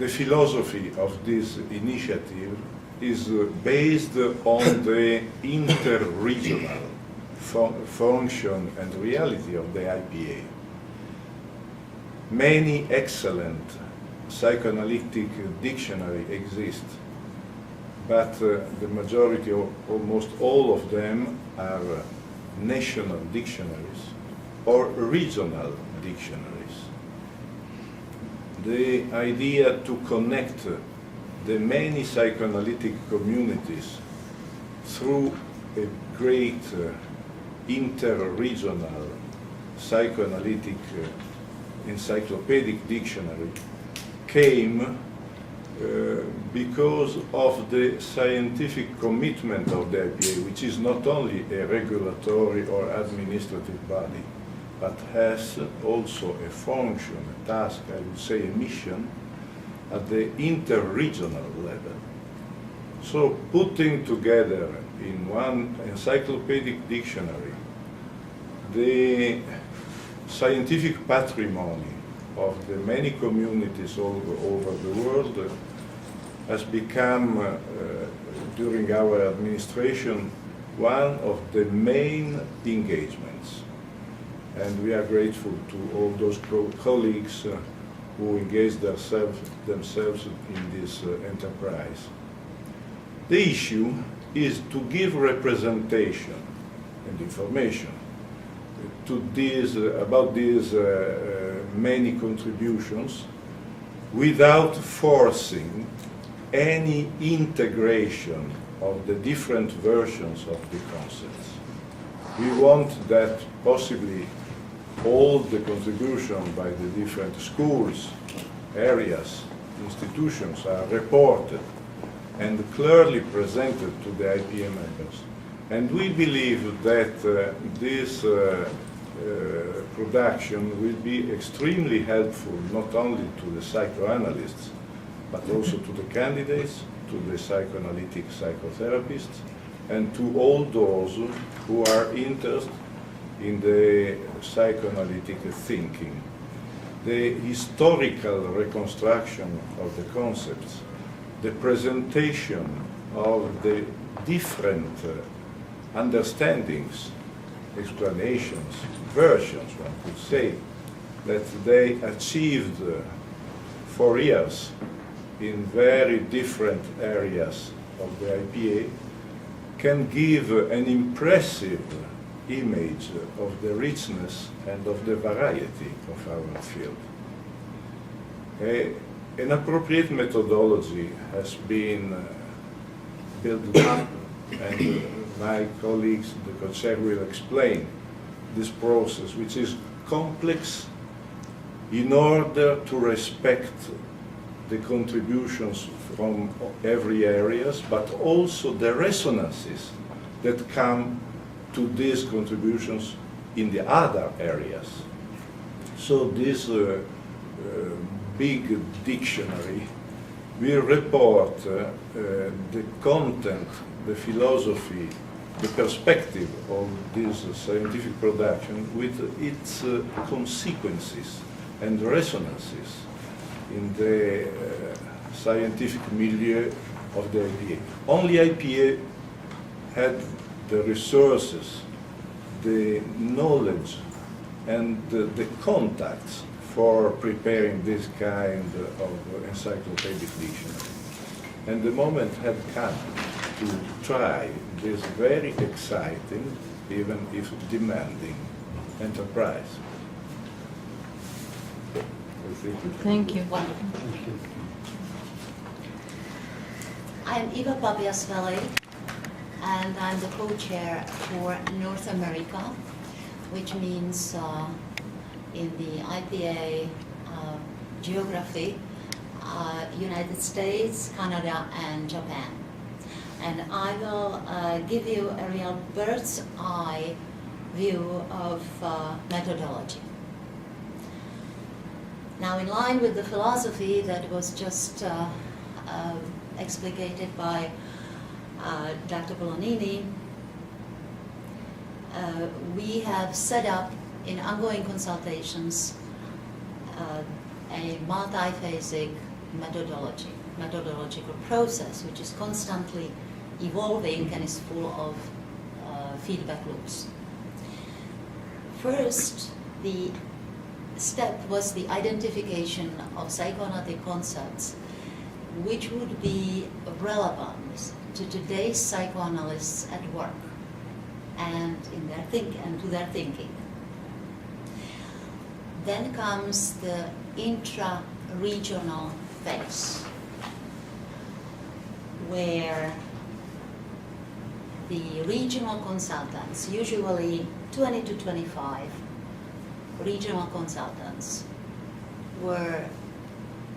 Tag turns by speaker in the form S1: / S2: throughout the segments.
S1: the philosophy of this initiative is based on the inter-regional function and reality of the IPA. Many excellent psychoanalytic dictionaries exist, but the majority, or almost all of them, are national dictionaries or regional dictionaries. The idea to connect the many psychoanalytic communities through a great inter-regional psychoanalytic encyclopedic dictionary came because of the scientific commitment of the IPA, which is not only a regulatory or administrative body, but has also a function, a task, I would say a mission, at the inter-regional level. So putting together in one encyclopedic dictionary the scientific patrimony of the many communities all over the world has become, during our administration, one of the main engagements. And we are grateful to all those colleagues who engage themselves in this enterprise. The issue is to give representation and information to these, about these many contributions without forcing any integration of the different versions of the concepts. We want that possibly all the contributions by the different schools, areas, institutions are reported and clearly presented to the IPA members. And we believe that this production will be extremely helpful not only to the psychoanalysts, but also to the candidates, to the psychoanalytic psychotherapists, and to all those who are interested in the psychoanalytic thinking. The historical reconstruction of the concepts, the presentation of the different understandings, explanations, versions, one could say, that they achieved for years in very different areas of the IPA, can give an impressive image of the richness and of the variety of our field. An appropriate methodology has been built up, and my colleagues, the Co-Chars, will explain this process, which is complex in order to respect the contributions from every areas, but also the resonances that come to these contributions in the other areas. So this big dictionary will report the content, the philosophy, the perspective of this scientific production with its consequences and resonances in the scientific milieu of the IPA. Only IPA had the resources, the knowledge, and the contacts for preparing this kind of encyclopedic dictionary. And the moment had come to try this very exciting, even if demanding, enterprise.
S2: Thank you.
S3: I'm Eva Papiasvili, and I'm the co-chair for North America, which means in the IPA geography, United States, Canada, and Japan. And I will give you a real bird's eye view of methodology. Now, in line with the philosophy that was just explicated by Dr. Bolognini, we have set up in ongoing consultations a multi-phasic methodological process, which is constantly evolving and is full of feedback loops. First, the step was the identification of psychoanalytic concepts which would be relevant to today's psychoanalysts at work and in their to their thinking. Then comes the intra-regional phase, where the regional consultants, usually 20 to 25 regional consultants, were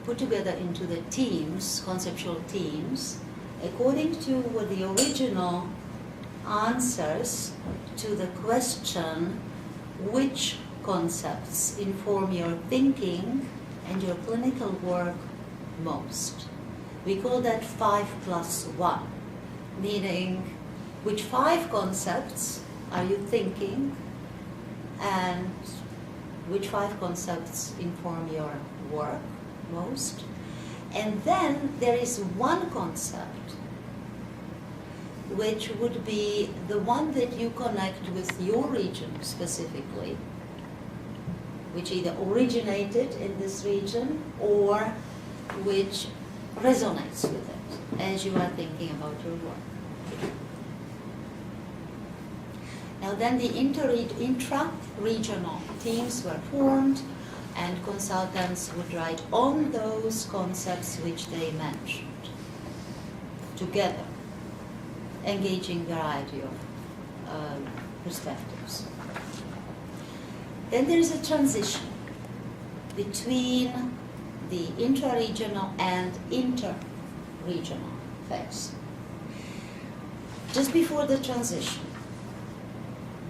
S3: put together into the teams, conceptual teams, according to what the original answers to the question, which concepts inform your thinking and your clinical work most. We call that 5+1, meaning which 5 concepts are you thinking and which 5 concepts inform your work most. And then there is one concept which would be the one that you connect with your region specifically, which either originated in this region or which resonates with it as you are thinking about your work. Now then the intra-regional teams were formed, and consultants would write on those concepts which they mentioned together, engaging variety of perspectives. Then there is a transition between the intra-regional and inter-regional phase. Just before the transition,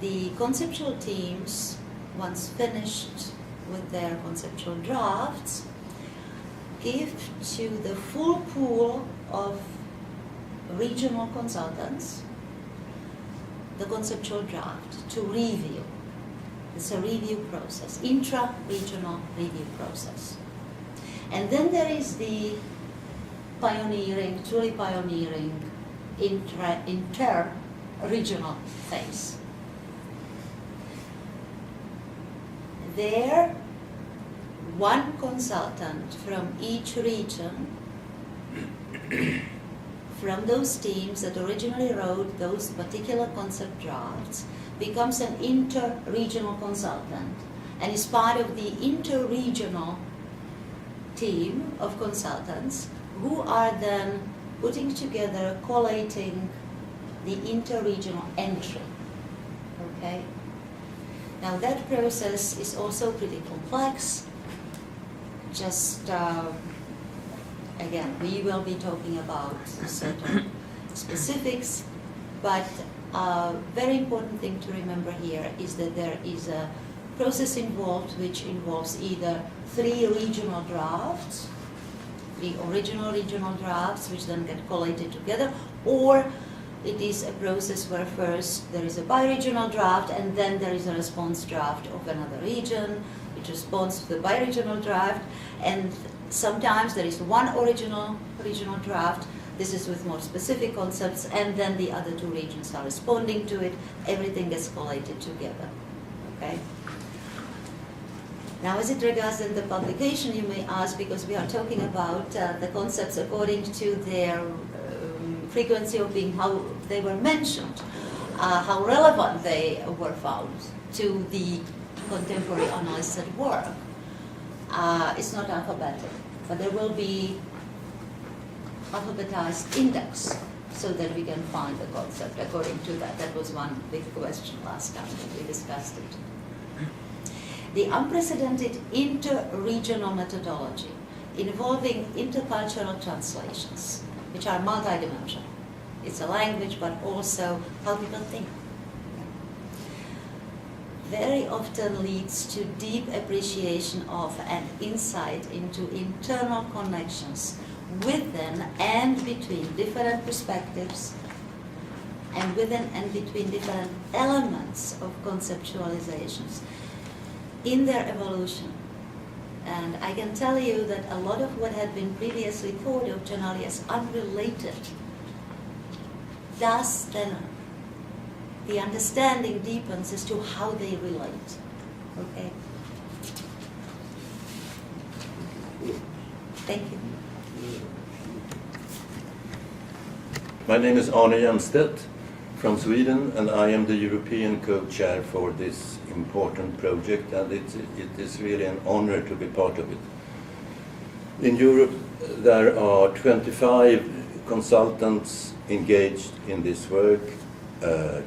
S3: the conceptual teams, once finished with their conceptual drafts, give to the full pool of regional consultants the conceptual draft to review. It's a review process, intra-regional review process. And then there is the pioneering, truly pioneering inter-regional phase. There, one consultant from each region, from those teams that originally wrote those particular concept drafts, becomes an inter-regional consultant and is part of the inter-regional team of consultants who are then putting together, collating the inter-regional entry. Okay? Now that process is also pretty complex. Just again, we will be talking about certain specifics, but a very important thing to remember here is that there is a process involved which involves either 3 regional drafts, 3 original regional drafts which then get collated together, or it is a process where first there is a bi-regional draft and then there is a response draft of another region which responds to the bi-regional draft, and sometimes there is one original regional draft. This is with more specific concepts, and then the other 2 regions are responding to it. Everything gets collated together. Okay? Now, as it regards in the publication, you may ask, because we are talking about the concepts according to their frequency of being, how they were mentioned, how relevant they were found to the contemporary analysts at work. It's not alphabetic, but there will be alphabetized index so that we can find the concept according to that. That was one big question last time that we discussed it. The unprecedented inter-regional methodology involving intercultural translations, which are multidimensional. It's a language, but also how people think. Very often leads to deep appreciation of and insight into internal connections within and between different perspectives and within and between different elements of conceptualizations in their evolution And I can tell you that a lot of what had been previously thought of generally as unrelated, thus then the understanding deepens as to how they relate. Okay? Thank you.
S4: My name is Arne Jemstedt from Sweden, and I am the European co-chair for this important project, and it is really an honor to be part of it. In Europe, there are 25 consultants engaged in this work,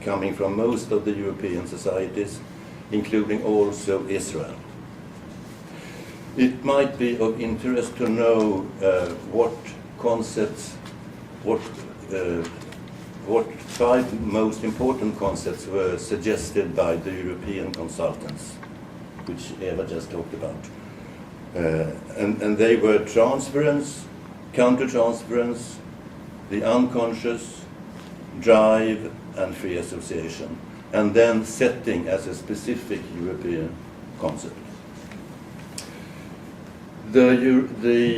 S4: coming from most of the European societies, including also Israel. It might be of interest to know what five most important concepts were suggested by the European consultants, which Eva just talked about. And they were transference, countertransference, the unconscious, drive, and free association, and then setting as a specific European concept. The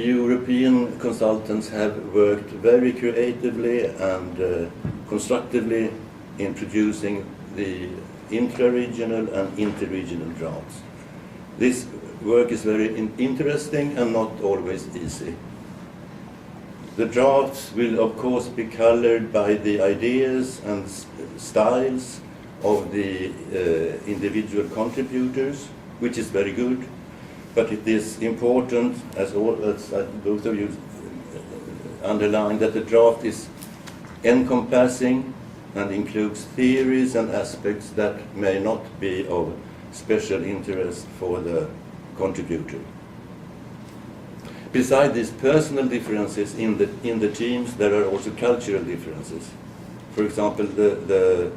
S4: European consultants have worked very creatively and constructively in producing the intra-regional and inter-regional drafts. This work is very interesting and not always easy. The drafts will of course be colored by the ideas and styles of the individual contributors, which is very good. But it is important, as both of you underlined, that the draft is encompassing and includes theories and aspects that may not be of special interest for the contributor. Besides these personal differences in the teams, there are also cultural differences. For example, the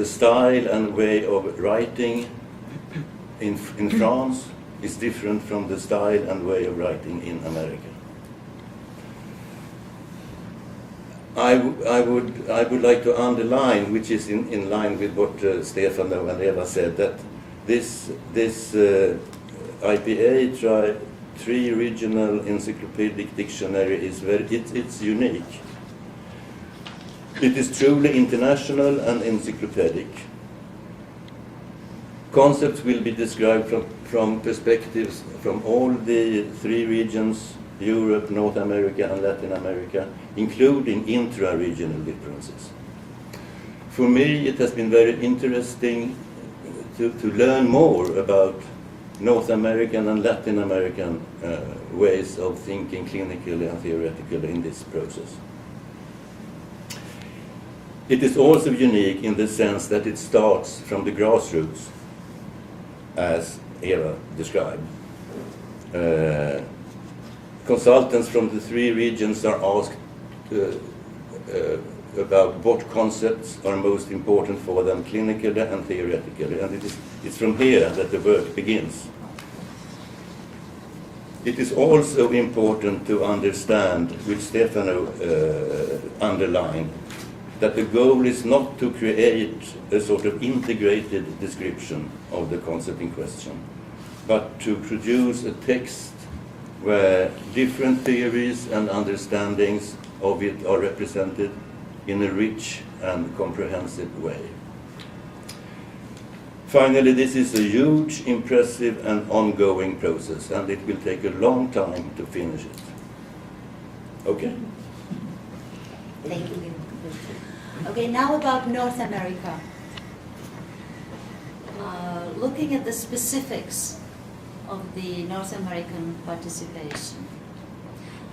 S4: style and way of writing in France is different from the style and way of writing in America. I would like to underline, which is in line with what Stefano and Eva said, that this IPA three-regional encyclopedic dictionary is it's unique. It is truly international and encyclopedic. Concepts will be described from perspectives from all the three regions, Europe, North America and Latin America, including intra-regional differences. For me, it has been very interesting to learn more about North American and Latin American ways of thinking clinically and theoretically in this process. It is also unique in the sense that it starts from the grassroots, as Eva described. Consultants from the three regions are asked about what concepts are most important for them clinically and theoretically, and it's from here that the work begins. It is also important to understand, which Stefano underlined, that the goal is not to create a sort of integrated description of the concept in question, but to produce a text where different theories and understandings of it are represented in a rich and comprehensive way. Finally, this is a huge, impressive and ongoing process, and it will take a long time to finish it. Okay?
S3: Thank you. Okay, now about North America. Looking at the specifics of the North American participation,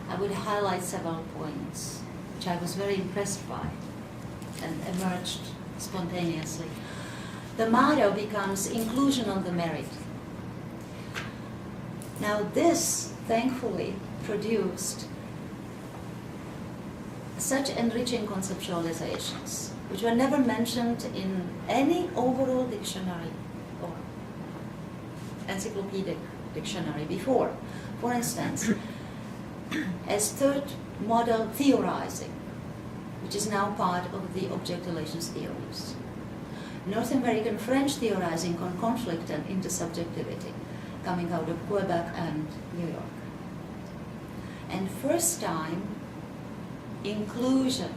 S3: I would highlight several points, which I was very impressed by and emerged spontaneously. The motto becomes inclusion on the merit. Now this, thankfully, produced such enriching conceptualizations, which were never mentioned in any overall dictionary or encyclopedic dictionary before. For instance, as third model theorizing, which is now part of the object relations theories. North American French theorizing on conflict and intersubjectivity, coming out of Quebec and New York. And first time, inclusion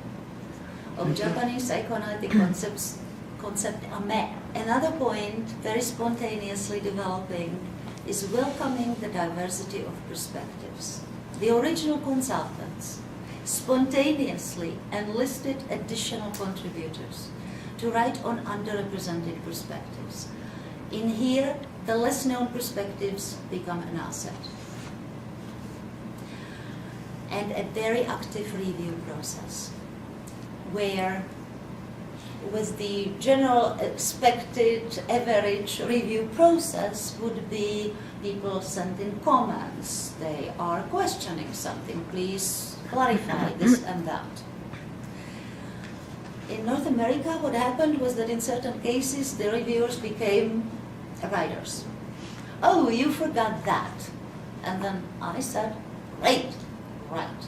S3: of Japanese psychoanalytic concept ame. Another point, very spontaneously developing, is welcoming the diversity of perspectives. The original consultants spontaneously enlisted additional contributors to write on underrepresented perspectives. In here, the less known perspectives become an asset. And a very active review process, where with the general expected average review process would be people send in comments, they are questioning something, please clarify this and that. In North America, what happened was that in certain cases the reviewers became writers. Oh, you forgot that. And then I said, great, right.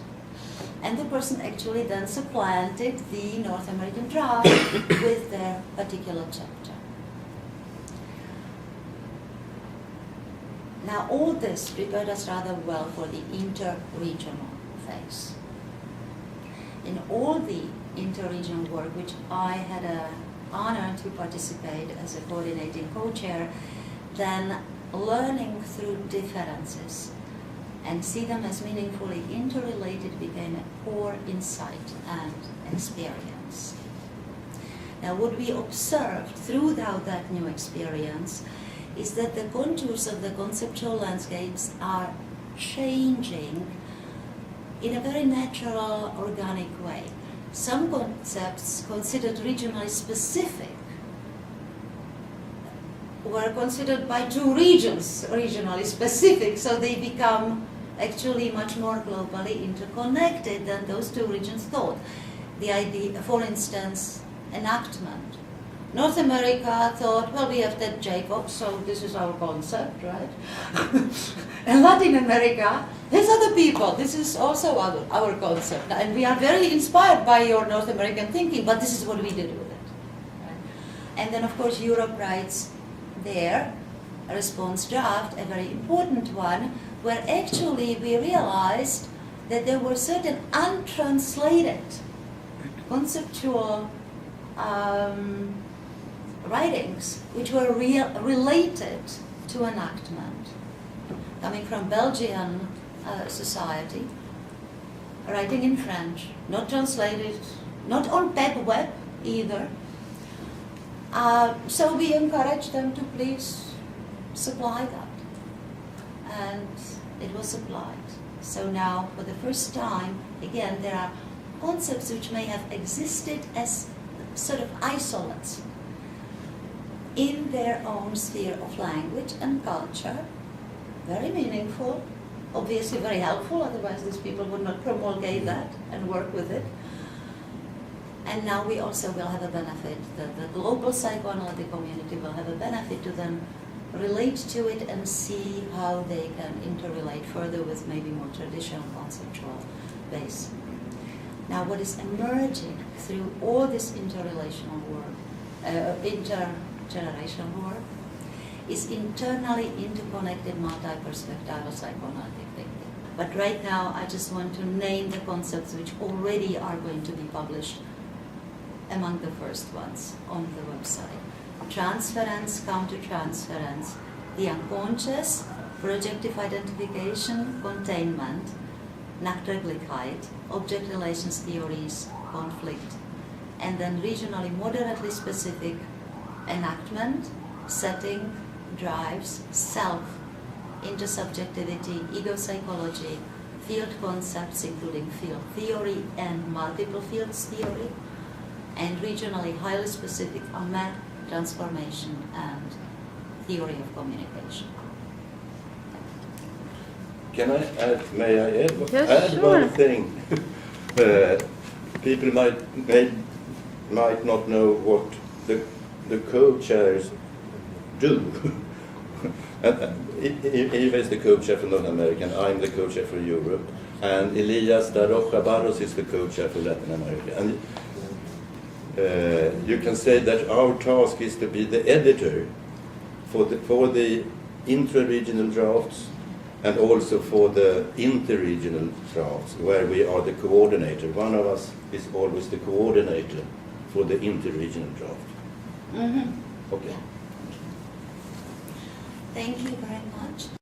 S3: And the person actually then supplanted the North American draft with their particular chapter. Now all this prepared us rather well for the inter-regional phase. In all the inter-regional work, which I had an honor to participate as a coordinating co-chair, then learning through differences and see them as meaningfully interrelated became a core insight and experience. Now what we observed throughout that new experience is that the contours of the conceptual landscapes are changing in a very natural, organic way. Some concepts considered regionally specific were considered by two regions regionally specific, so they become actually much more globally interconnected than those two regions thought. The idea, for instance, enactment. North America thought, well, we have Ted Jacobs, so this is our concept, right? And Latin America, there's other people, this is also our concept. And we are very inspired by your North American thinking, but this is what we did with it. Right? And then, of course, Europe writes their response draft, a very important one, where actually we realized that there were certain untranslated conceptual writings which were related to enactment, coming from Belgian society, writing in French, not translated, not on PEP web either. So we encouraged them to please supply that. And it was supplied. So now, for the first time, again, there are concepts which may have existed as sort of isolates in their own sphere of language and culture. Very meaningful, obviously very helpful, otherwise these people would not promulgate that and work with it. And now we also will have a benefit, the global psychoanalytic community will have a benefit to then relate to it and see how they can interrelate further with maybe more traditional conceptual base. Now what is emerging through all this interrelational work, intergenerational work, is internally interconnected multi-perspectival psychoanalytic thinking. But right now I just want to name the concepts which already are going to be published among the first ones on the website. Transference, countertransference, the unconscious, projective identification, containment, Nachdrücklichkeit, object relations theories, conflict, and then regionally moderately specific enactment, setting, drives, self, intersubjectivity, ego psychology, field concepts including field theory and multiple fields theory, and regionally highly specific AME, transformation, and theory of communication.
S4: Can I add, may I add,
S2: Yes,
S4: add
S2: sure.
S4: one thing? People might not know what the co-chairs do. Eva is the co-chair for North America, and I'm the co-chair for Europe, and Elias da Rocha Barros is the co-chair for Latin America. And you can say that our task is to be the editor for the intra-regional drafts and also for the inter-regional drafts, where we are the coordinator. One of us is always the coordinator for the inter-regional draft.
S3: Mm-hmm.
S4: Okay.
S3: Thank you very much.